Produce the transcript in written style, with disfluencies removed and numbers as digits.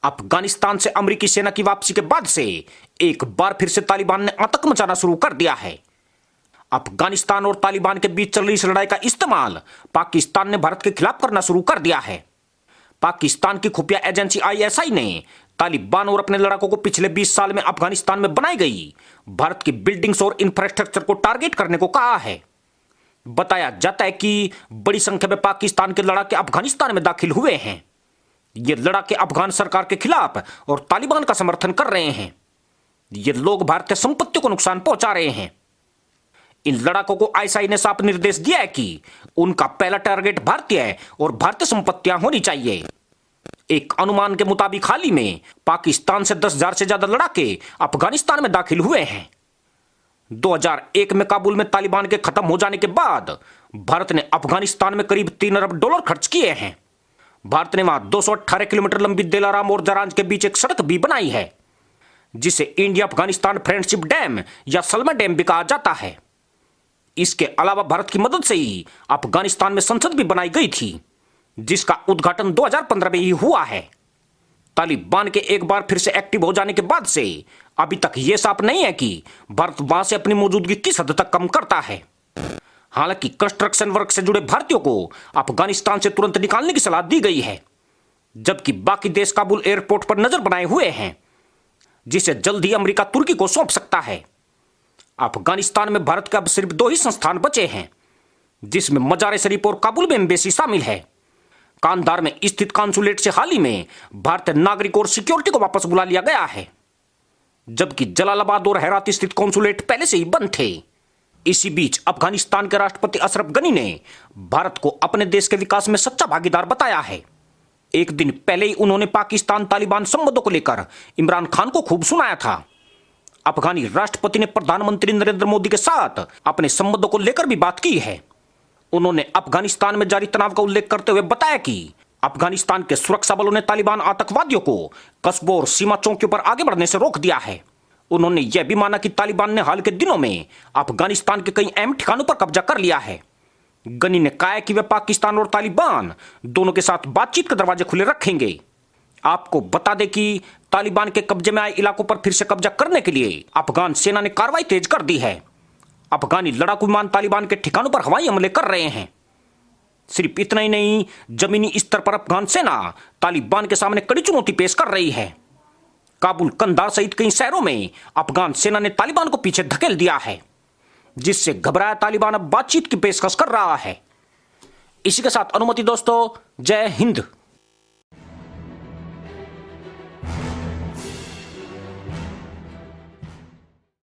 अफगानिस्तान से अमेरिकी सेना की वापसी के बाद से एक बार फिर से तालिबान ने आतंक मचाना शुरू कर दिया है। अफगानिस्तान और तालिबान के बीच चल रही इस लड़ाई का इस्तेमाल पाकिस्तान ने भारत के खिलाफ करना शुरू कर दिया है। पाकिस्तान की खुफिया एजेंसी आईएसआई ने तालिबान और अपने लड़ाकों को पिछले 20 साल में अफगानिस्तान में बनाई गई भारत की बिल्डिंग्स और इंफ्रास्ट्रक्चर को टारगेट करने को कहा है। बताया जाता है कि बड़ी संख्या में पाकिस्तान के लड़ाके अफगानिस्तान में दाखिल हुए हैं। ये लड़ाके अफगान सरकार के खिलाफ और तालिबान का समर्थन कर रहे हैं। ये लोग भारतीय संपत्ति को नुकसान पहुंचा रहे हैं। इन लड़ाकों को आईएसआई ने साफ निर्देश दिया है कि उनका पहला टारगेट भारतीय है और भारतीय संपत्तियां होनी चाहिए। एक अनुमान के मुताबिक हाल ही में पाकिस्तान से 10,000 से ज्यादा लड़ाके अफगानिस्तान में दाखिल हुए हैं। 2001 में काबुल में तालिबान के खत्म हो जाने के बाद भारत ने अफगानिस्तान में करीब $3 अरब खर्च किए हैं। भारत ने वहां 218 किलोमीटर लंबी दिलाराम और जरांज के बीच एक सड़क भी बनाई है, जिसे इंडिया अफगानिस्तान फ्रेंडशिप डैम या सलमा डैम भी कहा जाता है। इसके अलावा भारत की मदद से ही अफगानिस्तान में संसद भी बनाई गई थी, जिसका उद्घाटन 2015 में ही हुआ है। तालिबान के एक बार फिर से एक्टिव हो जाने के बाद से अभी तक यह साफ नहीं है कि भारत वहां से अपनी मौजूदगी किस हद तक कम करता है। हालांकि कंस्ट्रक्शन वर्क से जुड़े भारतीयों को अफगानिस्तान से तुरंत निकालने की सलाह दी गई है, जबकि बाकी देश काबुल एयरपोर्ट पर नजर बनाए हुए हैं, जिसे जल्द ही अमेरिका तुर्की को सौंप सकता है। अफगानिस्तान में भारत के अब सिर्फ 2 ही संस्थान बचे हैं, जिसमें मजार शरीफ और काबुल में एम्बेसी शामिल है। कांधार में स्थित कॉन्सुलेट से हाल ही में भारतीय नागरिक और सिक्योरिटी को वापस बुला लिया गया है, जबकि जलालाबाद और हेरात स्थित कॉन्सुलेट पहले से ही बंद थे। इसी बीच अफगानिस्तान के राष्ट्रपति अशरफ गनी ने भारत को अपने देश के विकास में सच्चा भागीदार बताया है। एक दिन पहले ही उन्होंने पाकिस्तान तालिबान संबंधों को लेकर इमरान खान को खूब सुनाया था। अफगानी राष्ट्रपति ने प्रधानमंत्री नरेंद्र मोदी के साथ अपने संबंधों को लेकर भी बात की है। उन्होंने अफगानिस्तान में जारी तनाव का उल्लेख करते हुए बताया कि अफगानिस्तान के सुरक्षा बलों ने तालिबान आतंकवादियों को कस्बों और सीमा चौकियों पर आगे बढ़ने से रोक दिया है। उन्होंने यह भी माना कि तालिबान ने हाल के दिनों में अफगानिस्तान के कई अहम ठिकानों पर कब्जा कर लिया है। गनी ने कहा कि वे पाकिस्तान और तालिबान दोनों के साथ बातचीत के दरवाजे खुले रखेंगे। आपको बता दें कि तालिबान के कब्जे में आए इलाकों पर फिर से कब्जा करने के लिए अफगान सेना ने कार्रवाई तेज कर दी है। अफगानी लड़ाकू विमान तालिबान के ठिकानों पर हवाई हमले कर रहे हैं। सिर्फ इतना ही नहीं, जमीनी स्तर पर अफगान सेना तालिबान के सामने कड़ी चुनौती पेश कर रही है। काबुल, कंधार सहित कई शहरों में अफगान सेना ने तालिबान को पीछे धकेल दिया है, जिससे घबराया तालिबान अब बातचीत की पेशकश कर रहा है। इसी के साथ अनुमति दोस्तों, जय हिंद।